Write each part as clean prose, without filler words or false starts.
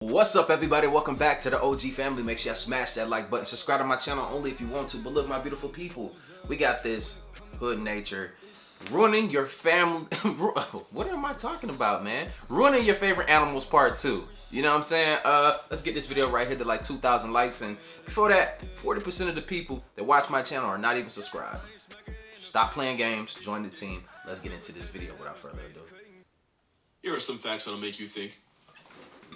What's up, everybody? Welcome back to the OG family. Make sure y'all smash that like button. Subscribe to my channel only if you want to. But look, my beautiful people, we got this hood nature ruining your family. What am I talking about, man? Ruining your favorite animals part 2. You know what I'm saying? Let's get this video right here to like 2,000 likes. And before that, 40% of the people that watch my channel are not even subscribed. Stop playing games. Join the team. Let's get into this video without further ado. Here are some facts that'll make you think,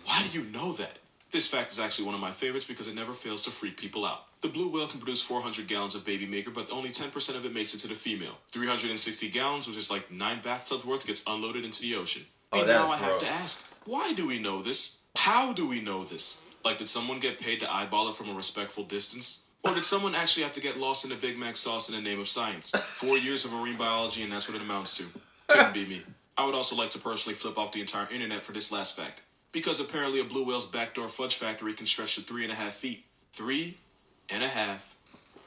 why do you know that? This fact is actually one of my favorites because it never fails to freak people out. The blue whale can produce 400 gallons of baby maker, but only 10% of it makes it to the female. 360 gallons, which is like 9 bathtubs worth, gets unloaded into the ocean. And now I have to ask, why do we know this? How do we know this? Like, did someone get paid to eyeball it from a respectful distance? Or did someone actually have to get lost in a Big Mac sauce in the name of science? 4 years of marine biology, and that's what it amounts to. Couldn't be me. I would also like to personally flip off the entire internet for this last fact. Because apparently a blue whale's backdoor fudge factory can stretch to 3.5 feet. 3.5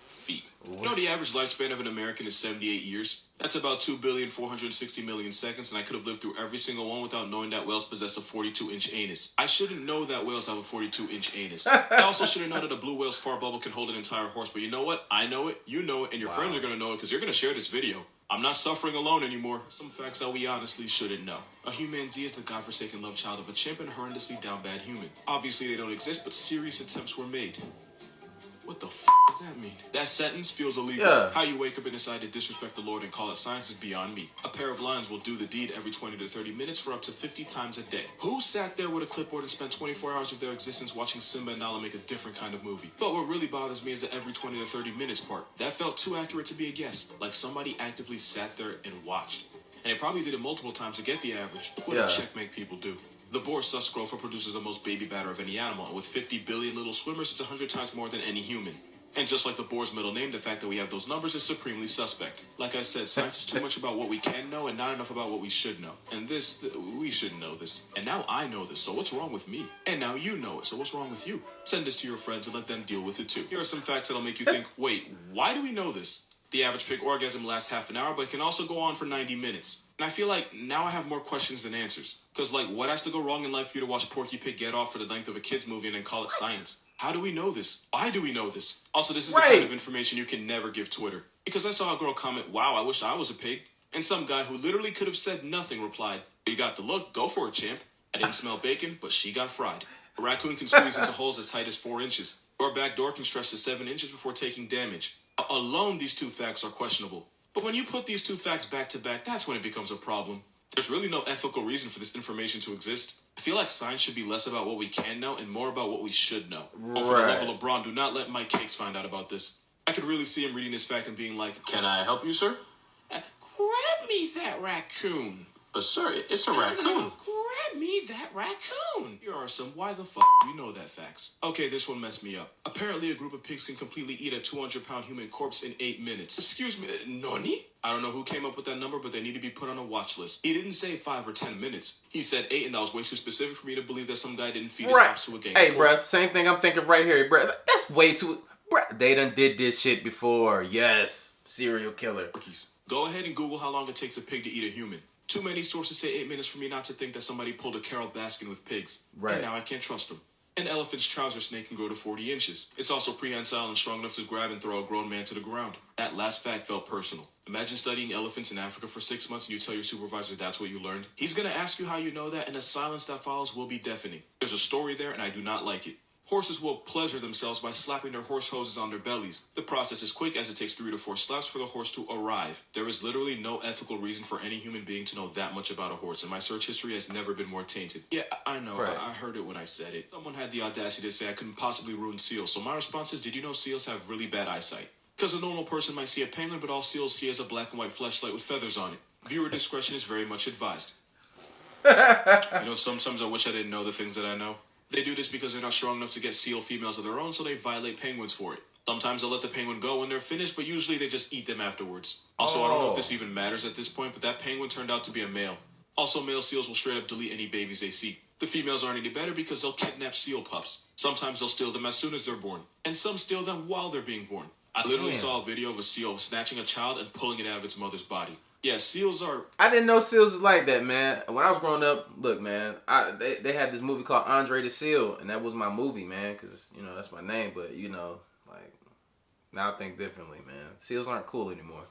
feet. You know the average lifespan of an American is 78 years? That's about 2,460,000,000 seconds, and I could have lived through every single one without knowing that whales possess a 42-inch anus. I shouldn't know that whales have a 42-inch anus. I also shouldn't know that a blue whale's fart bubble can hold an entire horse, but you know what? I know it, you know it, and your friends are going to know it because you're going to share this video. I'm not suffering alone anymore. Some facts that we honestly shouldn't know. A humanzee is the godforsaken love child of a chimp and horrendously down bad human. Obviously they don't exist, but serious attempts were made. What the f does that mean? That sentence feels illegal. Yeah. How you wake up and decide to disrespect the Lord and call it science is beyond me. A pair of lions will do the deed every 20 to 30 minutes for up to 50 times a day. Who sat there with a clipboard and spent 24 hours of their existence watching Simba and Nala make a different kind of movie? But what really bothers me is the every 20 to 30 minutes part. That felt too accurate to be a guess. Like somebody actively sat there and watched. And they probably did it multiple times to get the average. Look what a checkmate people do. The boar suscrofa produces the most baby batter of any animal, and with 50 billion little swimmers, it's 100 times more than any human. And just like the boar's middle name, the fact that we have those numbers is supremely suspect. Like I said, science is too much about what we can know and not enough about what we should know. And we should know this. And now I know this, so what's wrong with me? And now you know it, so what's wrong with you? Send this to your friends and let them deal with it too. Here are some facts that'll make you think, wait, why do we know this? The average pig orgasm lasts half an hour, but it can also go on for 90 minutes. And I feel like now I have more questions than answers. Because, like, what has to go wrong in life for you to watch Porky Pig get off for the length of a kid's movie and then call it science? How do we know this? Why do we know this? Also, this is the kind of information you can never give Twitter. Because I saw a girl comment, wow, I wish I was a pig. And some guy who literally could have said nothing replied, you got the look, go for it, champ. I didn't smell bacon, but she got fried. A raccoon can squeeze into holes as tight as 4 inches. Your back door can stretch to 7 inches before taking damage. Alone, these two facts are questionable. But when you put these two facts back to back, that's when it becomes a problem. There's really no ethical reason for this information to exist. I feel like science should be less about what we can know and more about what we should know. Oh, for the love of LeBron, do not let Mike Cakes find out about this. I could really see him reading this fact and being like, can I help you, sir? Grab me that raccoon. But sir, it's a raccoon. Grab me that raccoon. Here are some why the fuck you know that facts. Okay, this one messed me up. Apparently a group of pigs can completely eat a 200-pound human corpse in 8 minutes. Excuse me, nani? I don't know who came up with that number, but they need to be put on a watch list. He didn't say 5 or 10 minutes. He said 8, and that was way too specific for me to believe that some guy didn't feed his hops to a gang. Hey, bruh, same thing I'm thinking right here, bruh. That's way too... Bruh, they done did this shit before. Yes, serial killer. Go ahead and Google how long it takes a pig to eat a human. Too many sources say 8 minutes for me not to think that somebody pulled a Carol Baskin with pigs. Right. And now I can't trust them. An elephant's trouser snake can grow to 40 inches. It's also prehensile and strong enough to grab and throw a grown man to the ground. That last fact felt personal. Imagine studying elephants in Africa for 6 months and you tell your supervisor that's what you learned. He's gonna ask you how you know that, and the silence that follows will be deafening. There's a story there, and I do not like it. Horses will pleasure themselves by slapping their horse hoses on their bellies. The process is quick as it takes 3 to 4 slaps for the horse to arrive. There is literally no ethical reason for any human being to know that much about a horse, and my search history has never been more tainted. Yeah, I know, I heard it when I said it. Someone had the audacity to say I couldn't possibly ruin seals, so my response is, did you know seals have really bad eyesight? Because a normal person might see a penguin, but all seals see is a black and white fleshlight with feathers on it. Viewer discretion is very much advised. You know, sometimes I wish I didn't know the things that I know. They do this because they're not strong enough to get seal females of their own, so they violate penguins for it. Sometimes they'll let the penguin go when they're finished, but usually they just eat them afterwards. Also, I don't know if this even matters at this point, but that penguin turned out to be a male. Also, male seals will straight up delete any babies they see. The females aren't any better because they'll kidnap seal pups. Sometimes they'll steal them as soon as they're born, and some steal them while they're being born. I literally saw a video of a seal snatching a child and pulling it out of its mother's body. Yeah, seals are... I didn't know seals was like that, man. When I was growing up, look, man, they had this movie called Andre the Seal, and that was my movie, man, because, you know, that's my name. But, you know, like, now I think differently, man. Seals aren't cool anymore.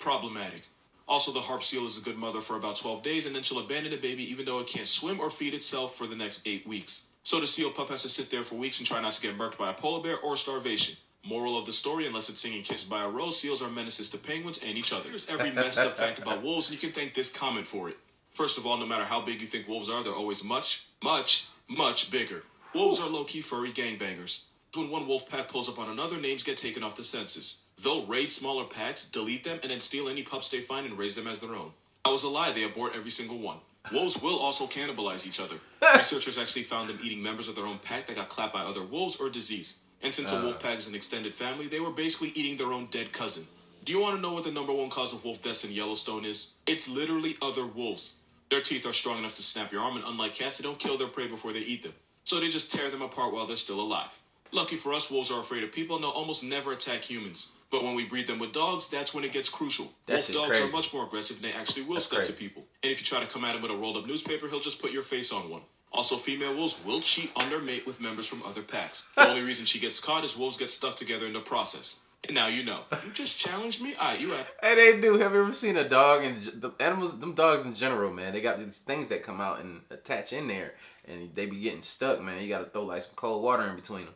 problematic. Also, the harp seal is a good mother for about 12 days, and then she'll abandon the baby even though it can't swim or feed itself for the next 8 weeks. So the seal pup has to sit there for weeks and try not to get murked by a polar bear or starvation. Moral of the story, unless it's singing Kissed by a Rose, seals are menaces to penguins and each other. Here's every messed up fact about wolves, and you can thank this comment for it. First of all, no matter how big you think wolves are, they're always much, much, much bigger. Wolves are low-key furry gangbangers. When one wolf pack pulls up on another, names get taken off the census. They'll raid smaller packs, delete them, and then steal any pups they find and raise them as their own. That was a lie, they abort every single one. Wolves will also cannibalize each other. Researchers actually found them eating members of their own pack that got clapped by other wolves or disease. And since a wolf pack is an extended family, they were basically eating their own dead cousin. Do you want to know what the #1 cause of wolf deaths in Yellowstone is? It's literally other wolves. Their teeth are strong enough to snap your arm, and unlike cats, they don't kill their prey before they eat them. So they just tear them apart while they're still alive. Lucky for us, wolves are afraid of people and they'll almost never attack humans. But when we breed them with dogs, that's when it gets crucial. Wolf dogs are much more aggressive and they actually will step to people. And if you try to come at him with a rolled up newspaper, he'll just put your face on one. Also, female wolves will cheat on their mate with members from other packs. The only reason she gets caught is wolves get stuck together in the process. And now you know. You just challenged me? Alright, you at. Hey, they do. Have you ever seen a dog? And the animals, them dogs in general, man, they got these things that come out and attach in there. And they be getting stuck, man. You got to throw like some cold water in between them.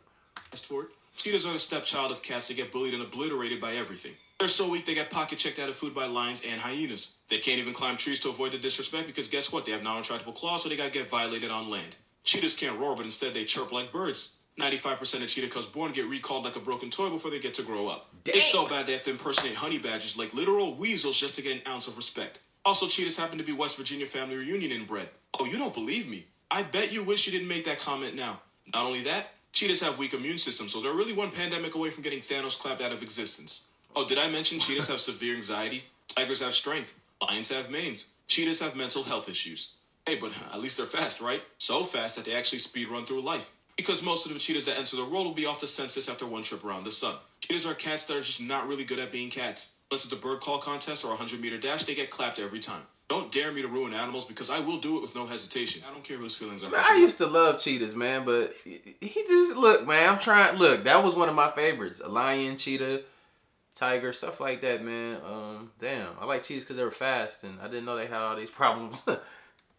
For it. Cheetahs are the stepchild of cats that get bullied and obliterated by everything. They're so weak they get pocket checked out of food by lions and hyenas. They can't even climb trees to avoid the disrespect because guess what? They have non-retractable claws, so they gotta get violated on land. Cheetahs can't roar, but instead they chirp like birds. 95% of cheetah cubs born get recalled like a broken toy before they get to grow up. Dang. It's so bad they have to impersonate honey badgers like literal weasels just to get an ounce of respect. Also, cheetahs happen to be West Virginia family reunion inbred. Oh, you don't believe me? I bet you wish you didn't make that comment now. Not only that, cheetahs have weak immune systems, so they're really one pandemic away from getting Thanos clapped out of existence. Oh, did I mention cheetahs have severe anxiety? Tigers have strength. Lions have manes. Cheetahs have mental health issues. Hey, but at least they're fast, right? So fast that they actually speed run through life. Because most of the cheetahs that enter the world will be off the census after one trip around the sun. Cheetahs are cats that are just not really good at being cats. Unless it's a bird call contest or a 100-meter dash, they get clapped every time. Don't dare me to ruin animals because I will do it with no hesitation. I don't care whose feelings are hurt. I used to love cheetahs, man, but he just, look, man, I'm trying, look, that was one of my favorites. A lion, cheetah, tiger, stuff like that, man. Damn, I like cheetahs because they were fast, and I didn't know they had all these problems.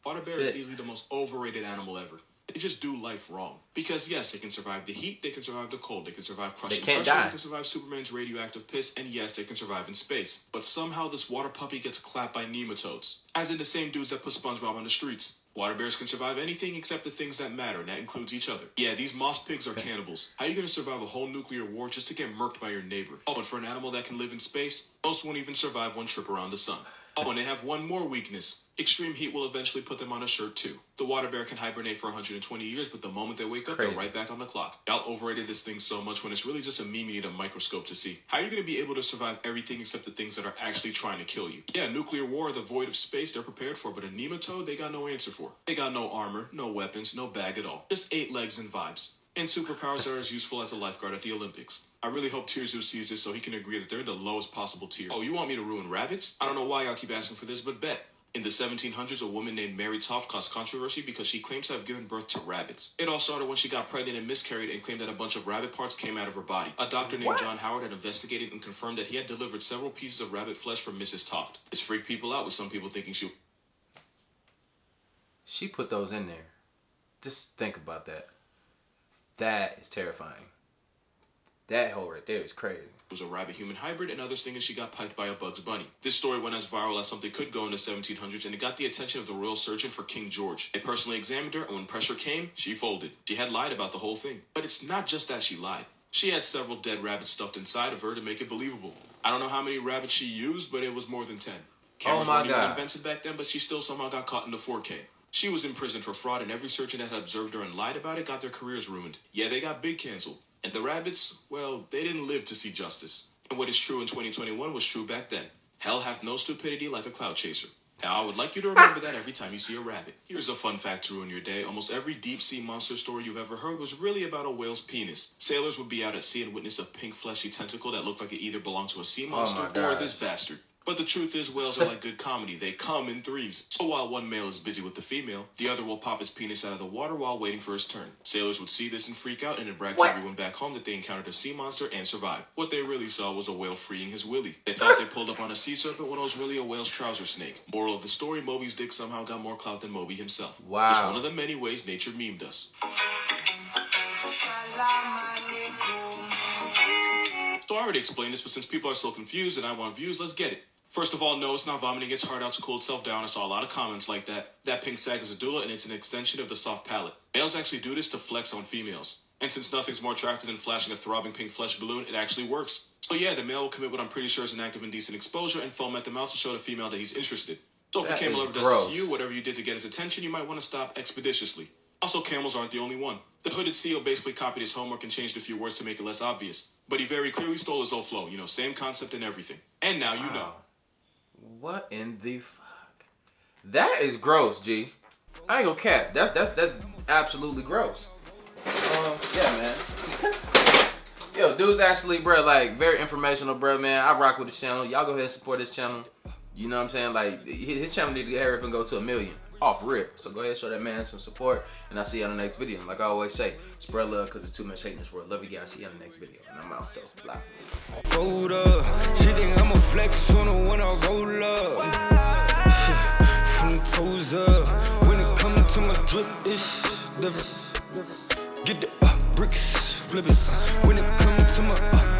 Water bear is easily the most overrated animal ever. They just do life wrong. Because yes, they can survive the heat, they can survive the cold, they can survive crushing pressure, they can survive Superman's radioactive piss, and yes, they can survive in space. But somehow this water puppy gets clapped by nematodes. As in the same dudes that put SpongeBob on the streets. Water bears can survive anything except the things that matter, and that includes each other. Yeah, these moss pigs are cannibals. How are you gonna survive a whole nuclear war just to get murked by your neighbor? Oh, and for an animal that can live in space, most won't even survive one trip around the sun. Oh, and they have one more weakness. Extreme heat will eventually put them on a shirt too. The water bear can hibernate for 120 years, but the moment they wake up, they're right back on the clock. Y'all overrated this thing so much when it's really just a meme you need a microscope to see. How are you going to be able to survive everything except the things that are actually trying to kill you? Yeah, nuclear war, the void of space, they're prepared for, but a nematode, they got no answer for. They got no armor, no weapons, no bag at all. Just 8 legs and vibes. And superpowers are as useful as a lifeguard at the Olympics. I really hope Tirzu sees this so he can agree that they're the lowest possible tier. Oh, you want me to ruin rabbits? I don't know why y'all keep asking for this, but bet. In the 1700s, a woman named Mary Toft caused controversy because she claims to have given birth to rabbits. It all started when she got pregnant and miscarried and claimed that a bunch of rabbit parts came out of her body. A doctor named John Howard had investigated and confirmed that he had delivered several pieces of rabbit flesh from Mrs. Toft. This freaked people out, with some people thinking she put those in there. Just think about that. That is terrifying. That hole right there is crazy. It was a rabbit-human hybrid, and others thinking she got piped by a Bugs Bunny. This story went as viral as something could go in the 1700s, and it got the attention of the royal surgeon for King George. They personally examined her, and when pressure came, she folded. She had lied about the whole thing. But it's not just that she lied. She had several dead rabbits stuffed inside of her to make it believable. I don't know how many rabbits she used, but it was more than 10. Cameras weren't even invented back then, but she still somehow got caught in the 4K. She was in prison for fraud, and every surgeon that had observed her and lied about it got their careers ruined. Yeah, they got big canceled. And the rabbits, well, they didn't live to see justice. And what is true in 2021 was true back then. Hell hath no stupidity like a cloud chaser. Now, I would like you to remember that every time you see a rabbit. Here's a fun fact to ruin your day. Almost every deep-sea monster story you've ever heard was really about a whale's penis. Sailors would be out at sea and witness a pink fleshy tentacle that looked like it either belonged to a sea monster or this bastard. But the truth is, whales are like good comedy. They come in threes. So while one male is busy with the female, the other will pop his penis out of the water while waiting for his turn. Sailors would see this and freak out, and it brag to everyone back home that they encountered a sea monster and survived. What they really saw was a whale freeing his willy. They thought they pulled up on a sea serpent when it was really a whale's trouser snake. Moral of the story, Moby's dick somehow got more clout than Moby himself. Wow. Just one of the many ways nature memed us. So I already explained this, but since people are still confused and I want views, let's get it. First of all, no, it's not vomiting its heart out to cool itself down. I saw a lot of comments like that. That pink sac is a doula, and it's an extension of the soft palate. Males actually do this to flex on females. And since nothing's more attractive than flashing a throbbing pink flesh balloon, it actually works. So yeah, the male will commit what I'm pretty sure is an act of indecent exposure and foam at the mouth to show the female that he's interested. So if a camel ever does this to you, whatever you did to get his attention, you might want to stop expeditiously. Also, camels aren't the only one. The hooded seal basically copied his homework and changed a few words to make it less obvious. But he very clearly stole his old flow, you know, same concept and everything. And now you know. What in the fuck? That is gross, G. I ain't gonna cap. That's absolutely gross. Yeah, man. Yo, dude's actually, bro, like, very informational, bro, man. I rock with the channel. Y'all go ahead and support this channel. You know what I'm saying? Like, his channel need to hurry up and go to 1 million. Off rip. So go ahead and show that man some support. And I'll see you on the next video. And like I always say, spread love because there's too much hate in this world. Love you guys. See you on the next video. And I'm out, though. Blah. Rolled up. She think I'm a flex on her when I roll up. From the toes up. When it comes to my drip, it's different. Get the bricks, flip it. When it comes to my